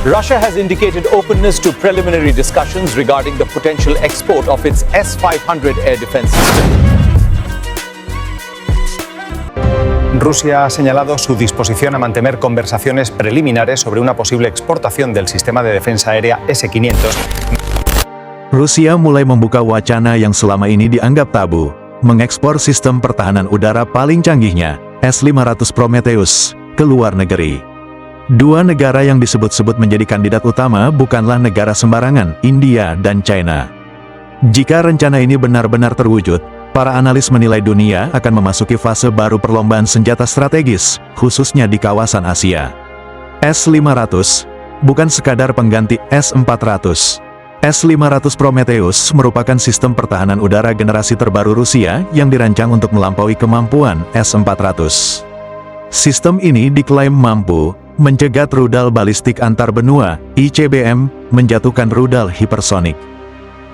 Russia has indicated openness to preliminary discussions regarding the potential export of its S-500 air defense system. Rusia ha señalado su disposición a mantener conversaciones preliminares sobre una posible exportación del sistema de defensa aérea S-500. Rusia mulai membuka wacana yang selama ini dianggap tabu, mengekspor sistem pertahanan udara paling canggihnya, S-500 Prometheus, ke luar negeri. Dua negara yang disebut-sebut menjadi kandidat utama bukanlah negara sembarangan, India dan China. Jika rencana ini benar-benar terwujud, para analis menilai dunia akan memasuki fase baru perlombaan senjata strategis, khususnya di kawasan Asia. S-500 bukan sekadar pengganti S-400. S-500 Prometheus merupakan sistem pertahanan udara generasi terbaru Rusia yang dirancang untuk melampaui kemampuan S-400. Sistem ini diklaim mampu mencegat rudal balistik antar benua, ICBM, menjatuhkan rudal hipersonik,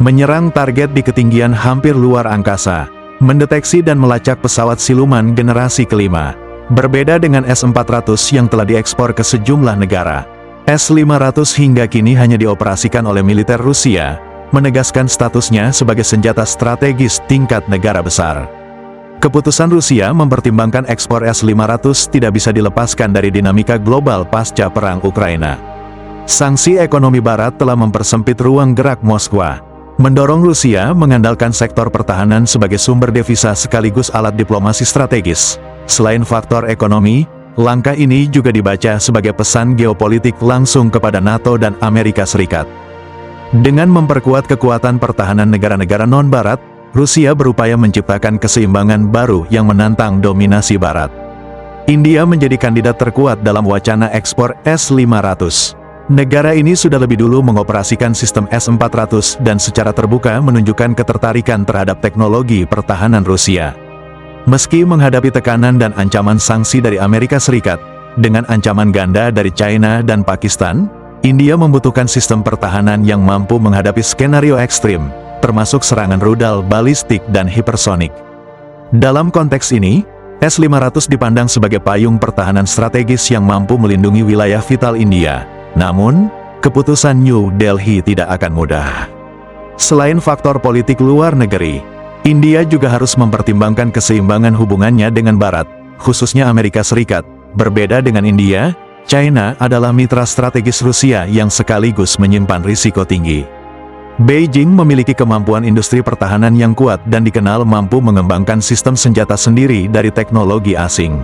menyerang target di ketinggian hampir luar angkasa, mendeteksi dan melacak pesawat siluman generasi kelima. Berbeda dengan S-400 yang telah diekspor ke sejumlah negara, S-500 hingga kini hanya dioperasikan oleh militer Rusia, menegaskan statusnya sebagai senjata strategis tingkat negara besar. Keputusan Rusia mempertimbangkan ekspor S-500 tidak bisa dilepaskan dari dinamika global pasca Perang Ukraina. Sanksi ekonomi Barat telah mempersempit ruang gerak Moskwa, mendorong Rusia mengandalkan sektor pertahanan sebagai sumber devisa sekaligus alat diplomasi strategis. Selain faktor ekonomi, langkah ini juga dibaca sebagai pesan geopolitik langsung kepada NATO dan Amerika Serikat. Dengan memperkuat kekuatan pertahanan negara-negara non-Barat, Rusia berupaya menciptakan keseimbangan baru yang menantang dominasi Barat. India menjadi kandidat terkuat dalam wacana ekspor S-500. Negara ini sudah lebih dulu mengoperasikan sistem S-400 dan secara terbuka menunjukkan ketertarikan terhadap teknologi pertahanan Rusia. Meski menghadapi tekanan dan ancaman sanksi dari Amerika Serikat, dengan ancaman ganda dari China dan Pakistan, India membutuhkan sistem pertahanan yang mampu menghadapi skenario ekstrim, termasuk serangan rudal balistik dan hipersonik. Dalam konteks ini, S-500 dipandang sebagai payung pertahanan strategis yang mampu melindungi wilayah vital India. Namun, keputusan New Delhi tidak akan mudah. Selain faktor politik luar negeri, India juga harus mempertimbangkan keseimbangan hubungannya dengan Barat, khususnya Amerika Serikat. Berbeda dengan India, China adalah mitra strategis Rusia yang sekaligus menyimpan risiko tinggi. Beijing memiliki kemampuan industri pertahanan yang kuat dan dikenal mampu mengembangkan sistem senjata sendiri dari teknologi asing.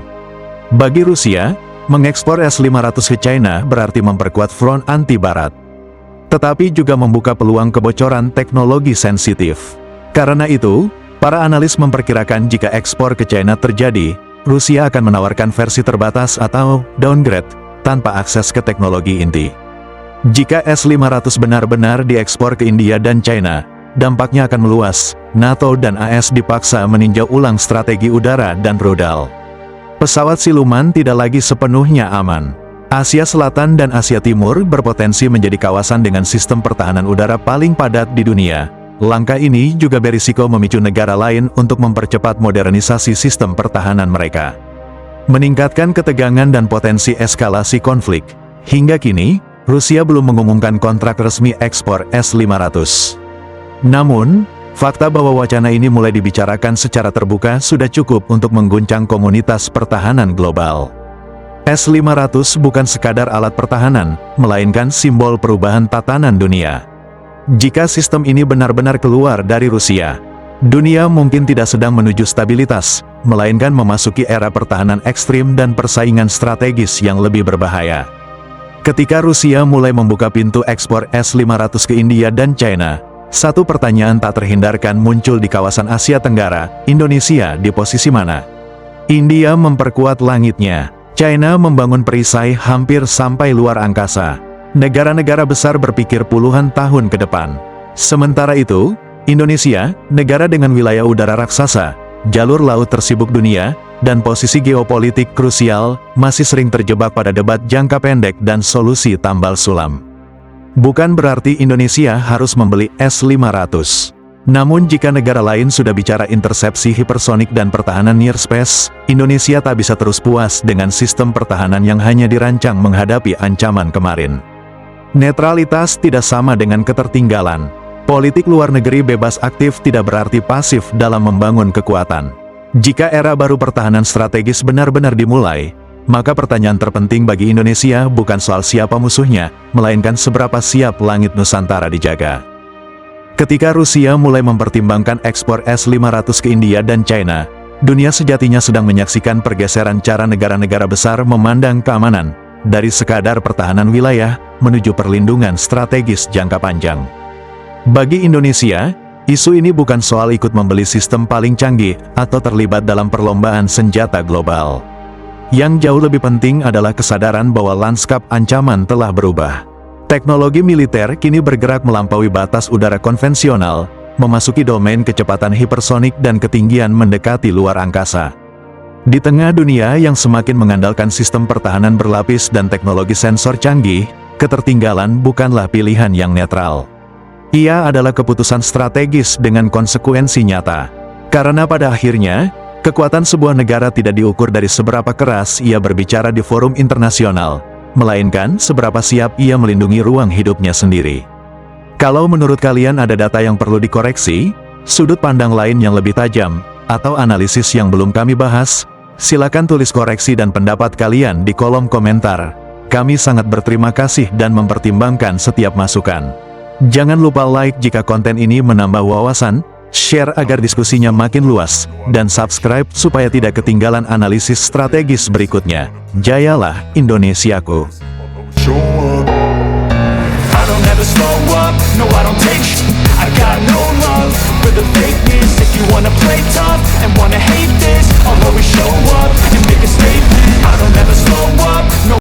Bagi Rusia, mengekspor S-500 ke China berarti memperkuat front anti-Barat, tetapi juga membuka peluang kebocoran teknologi sensitif. Karena itu, para analis memperkirakan jika ekspor ke China terjadi, Rusia akan menawarkan versi terbatas atau downgrade, tanpa akses ke teknologi inti. Jika S-500 benar-benar diekspor ke India dan China, dampaknya akan meluas. NATO dan AS dipaksa meninjau ulang strategi udara dan rudal. Pesawat siluman tidak lagi sepenuhnya aman. Asia Selatan dan Asia Timur berpotensi menjadi kawasan dengan sistem pertahanan udara paling padat di dunia. Langkah ini juga berisiko memicu negara lain untuk mempercepat modernisasi sistem pertahanan mereka, meningkatkan ketegangan dan potensi eskalasi konflik. Hingga kini, Rusia belum mengumumkan kontrak resmi ekspor S-500. Namun, fakta bahwa wacana ini mulai dibicarakan secara terbuka sudah cukup untuk mengguncang komunitas pertahanan global. S-500 bukan sekadar alat pertahanan, melainkan simbol perubahan tatanan dunia. Jika sistem ini benar-benar keluar dari Rusia, dunia mungkin tidak sedang menuju stabilitas, melainkan memasuki era pertahanan ekstrim dan persaingan strategis yang lebih berbahaya. Ketika Rusia mulai membuka pintu ekspor S-500 ke India dan China, satu pertanyaan tak terhindarkan muncul di kawasan Asia Tenggara. Indonesia di posisi mana? India memperkuat langitnya, China membangun perisai hampir sampai luar angkasa. Negara-negara besar berpikir puluhan tahun ke depan. Sementara itu, Indonesia, negara dengan wilayah udara raksasa, jalur laut tersibuk dunia, dan posisi geopolitik krusial, masih sering terjebak pada debat jangka pendek dan solusi tambal sulam. Bukan berarti Indonesia harus membeli S-500. Namun jika negara lain sudah bicara intersepsi hipersonik dan pertahanan near space, Indonesia tak bisa terus puas dengan sistem pertahanan yang hanya dirancang menghadapi ancaman kemarin. Netralitas tidak sama dengan ketertinggalan. Politik luar negeri bebas aktif tidak berarti pasif dalam membangun kekuatan. Jika era baru pertahanan strategis benar-benar dimulai, maka pertanyaan terpenting bagi Indonesia bukan soal siapa musuhnya, melainkan seberapa siap langit Nusantara dijaga. Ketika Rusia mulai mempertimbangkan ekspor S-500 ke India dan China, dunia sejatinya sedang menyaksikan pergeseran cara negara-negara besar memandang keamanan, dari sekadar pertahanan wilayah, menuju perlindungan strategis jangka panjang. Bagi Indonesia, isu ini bukan soal ikut membeli sistem paling canggih atau terlibat dalam perlombaan senjata global. Yang jauh lebih penting adalah kesadaran bahwa lanskap ancaman telah berubah. Teknologi militer kini bergerak melampaui batas udara konvensional, memasuki domain kecepatan hipersonik dan ketinggian mendekati luar angkasa. Di tengah dunia yang semakin mengandalkan sistem pertahanan berlapis dan teknologi sensor canggih, ketertinggalan bukanlah pilihan yang netral. Ia adalah keputusan strategis dengan konsekuensi nyata. Karena pada akhirnya, kekuatan sebuah negara tidak diukur dari seberapa keras ia berbicara di forum internasional, melainkan seberapa siap ia melindungi ruang hidupnya sendiri. Kalau menurut kalian ada data yang perlu dikoreksi, sudut pandang lain yang lebih tajam, atau analisis yang belum kami bahas, silakan tulis koreksi dan pendapat kalian di kolom komentar. Kami sangat berterima kasih dan mempertimbangkan setiap masukan. Jangan lupa like jika konten ini menambah wawasan, share agar diskusinya makin luas, dan subscribe supaya tidak ketinggalan analisis strategis berikutnya. Jayalah Indonesiaku! I don't ever slow up, no I don't take sh**. I got no love for the fakeness. If you wanna play tough and wanna hate this, I'll always show up and make a statement. I don't ever slow up.